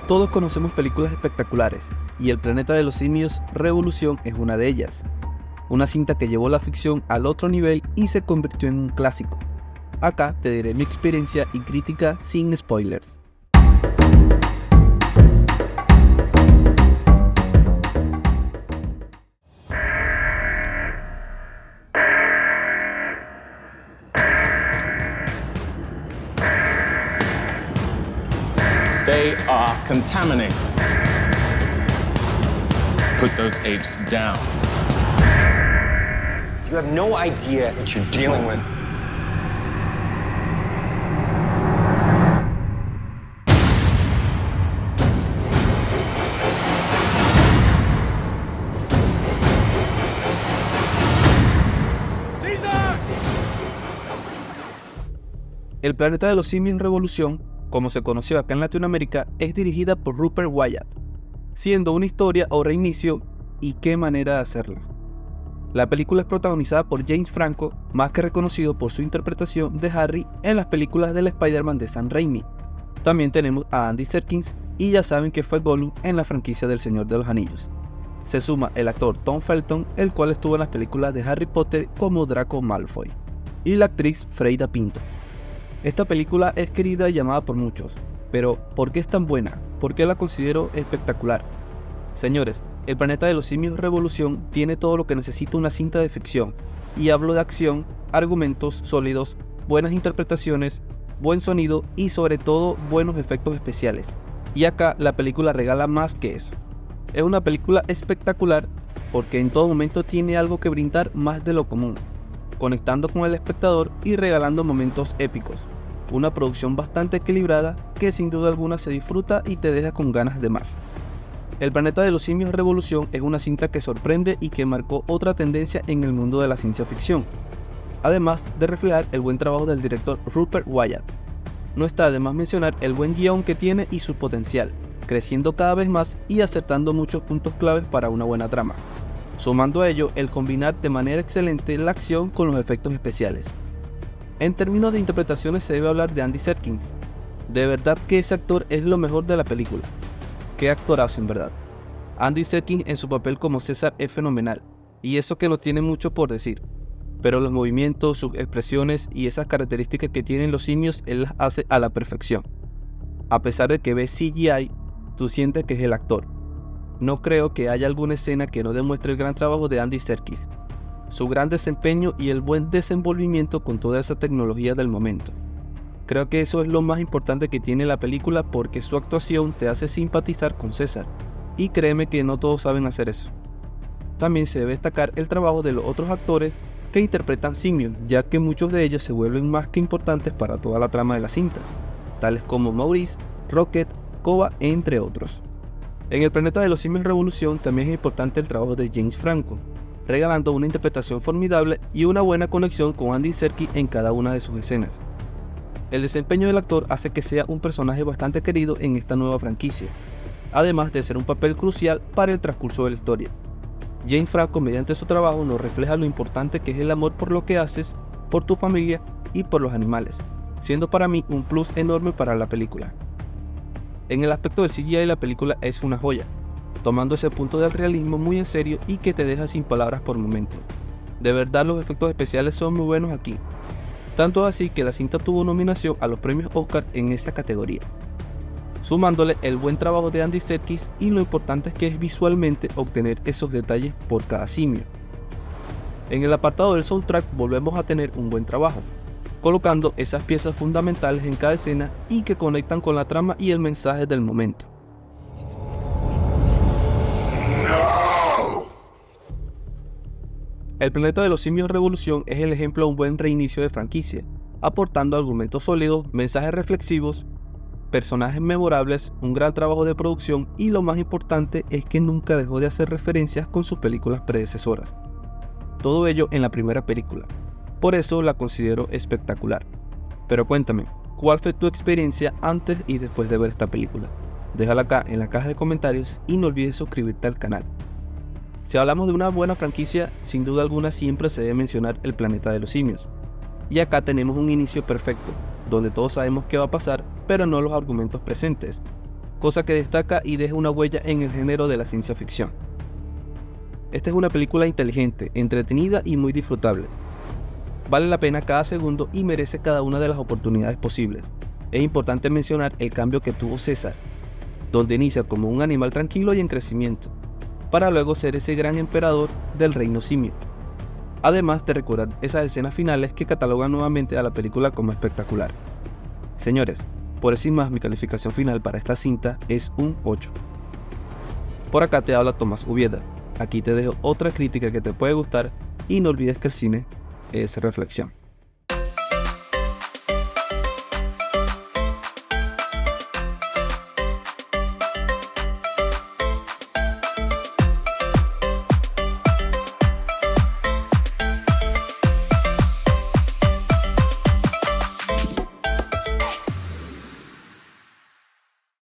Todos conocemos películas espectaculares, y El planeta de los simios Revolución es una de ellas. Una cinta que llevó la ficción al otro nivel y se convirtió en un clásico. Acá te diré mi experiencia y crítica sin spoilers. They are contaminated. Put those apes down. You have no idea what you're dealing with. El planeta de los simios Revolución, como se conoció acá en Latinoamérica, es dirigida por Rupert Wyatt, siendo una historia o reinicio, y qué manera de hacerla. La película es protagonizada por James Franco, más que reconocido por su interpretación de Harry en las películas del Spider-Man de Sam Raimi. También tenemos a Andy Serkis, y ya saben que fue Gollum en la franquicia del Señor de los Anillos. Se suma el actor Tom Felton, el cual estuvo en las películas de Harry Potter como Draco Malfoy, y la actriz Freida Pinto. Esta película es querida y llamada por muchos, pero ¿por qué es tan buena? ¿Por qué la considero espectacular? Señores, El planeta de los simios Revolución tiene todo lo que necesita una cinta de ficción, y hablo de acción, argumentos sólidos, buenas interpretaciones, buen sonido y sobre todo buenos efectos especiales. Y acá la película regala más que eso. Es una película espectacular porque en todo momento tiene algo que brindar más de lo común, conectando con el espectador y regalando momentos épicos. Una producción bastante equilibrada que sin duda alguna se disfruta y te deja con ganas de más. El planeta de los simios Revolución es una cinta que sorprende y que marcó otra tendencia en el mundo de la ciencia ficción, además de reflejar el buen trabajo del director Rupert Wyatt. No está de más mencionar el buen guión que tiene y su potencial, creciendo cada vez más y acertando muchos puntos claves para una buena trama. Sumando a ello el combinar de manera excelente la acción con los efectos especiales. En términos de interpretaciones se debe hablar de Andy Serkis. De verdad que ese actor es lo mejor de la película. Qué actorazo en verdad. Andy Serkis en su papel como César es fenomenal, y eso que no tiene mucho por decir, pero los movimientos, sus expresiones y esas características que tienen los simios él las hace a la perfección. A pesar de que ves CGI, tú sientes que es el actor. No creo que haya alguna escena que no demuestre el gran trabajo de Andy Serkis, su gran desempeño y el buen desenvolvimiento con toda esa tecnología del momento. Creo que eso es lo más importante que tiene la película porque su actuación te hace simpatizar con César, y créeme que no todos saben hacer eso. También se debe destacar el trabajo de los otros actores que interpretan simios, ya que muchos de ellos se vuelven más que importantes para toda la trama de la cinta, tales como Maurice, Rocket, Koba, entre otros. En El planeta de los simios Revolución también es importante el trabajo de James Franco, regalando una interpretación formidable y una buena conexión con Andy Serkis en cada una de sus escenas. El desempeño del actor hace que sea un personaje bastante querido en esta nueva franquicia, además de ser un papel crucial para el transcurso de la historia. James Franco mediante su trabajo nos refleja lo importante que es el amor por lo que haces, por tu familia y por los animales, siendo para mí un plus enorme para la película. En el aspecto del CGI la película es una joya, tomando ese punto del realismo muy en serio y que te deja sin palabras por momentos. De verdad los efectos especiales son muy buenos aquí, tanto así que la cinta tuvo nominación a los premios Oscar en esa categoría, sumándole el buen trabajo de Andy Serkis y lo importante es que es visualmente obtener esos detalles por cada simio. En el apartado del soundtrack volvemos a tener un buen trabajo, colocando esas piezas fundamentales en cada escena y que conectan con la trama y el mensaje del momento. El planeta de los simios Revolución es el ejemplo de un buen reinicio de franquicia, aportando argumentos sólidos, mensajes reflexivos, personajes memorables, un gran trabajo de producción y lo más importante es que nunca dejó de hacer referencias con sus películas predecesoras. Todo ello en la primera película. Por eso la considero espectacular. Pero cuéntame, ¿cuál fue tu experiencia antes y después de ver esta película? Déjala acá en la caja de comentarios y no olvides suscribirte al canal. Si hablamos de una buena franquicia, sin duda alguna siempre se debe mencionar El planeta de los simios. Y acá tenemos un inicio perfecto, donde todos sabemos qué va a pasar, pero no los argumentos presentes, cosa que destaca y deja una huella en el género de la ciencia ficción. Esta es una película inteligente, entretenida y muy disfrutable. Vale la pena cada segundo y merece cada una de las oportunidades posibles. Es importante mencionar el cambio que tuvo César, donde inicia como un animal tranquilo y en crecimiento, para luego ser ese gran emperador del reino simio. Además de recordar esas escenas finales que catalogan nuevamente a la película como espectacular. Señores, por eso y más mi calificación final para esta cinta es un 8. Por acá te habla Tomás Ubieda. Aquí te dejo otra crítica que te puede gustar y no olvides que el cine es reflexión.